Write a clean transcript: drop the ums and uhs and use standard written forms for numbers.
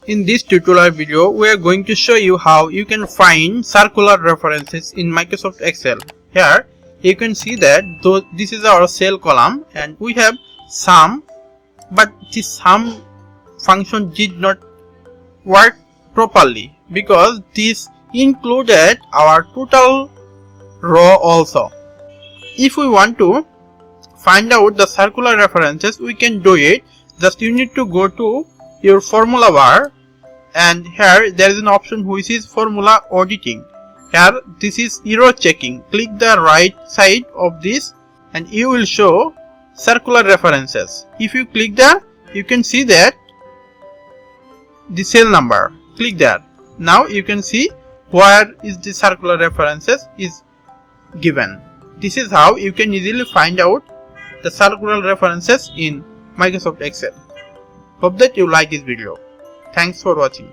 In this tutorial video, we are going to show you how you can find circular references in Microsoft Excel. Here, you can see that this is our cell column and we have sum, but this sum function did not work properly because this included our total row also. If we want to find out the circular references, we can do it. Just you need to go to your formula bar, and here there is an option which is formula auditing. Here this is error checking. Click the right side of this and you will show circular references. If you click there, you can see that the cell number. Click there. Now you can see where is the circular references is given. This is how you can easily find out the circular references in Microsoft Excel. Hope that you like this video. Thanks for watching.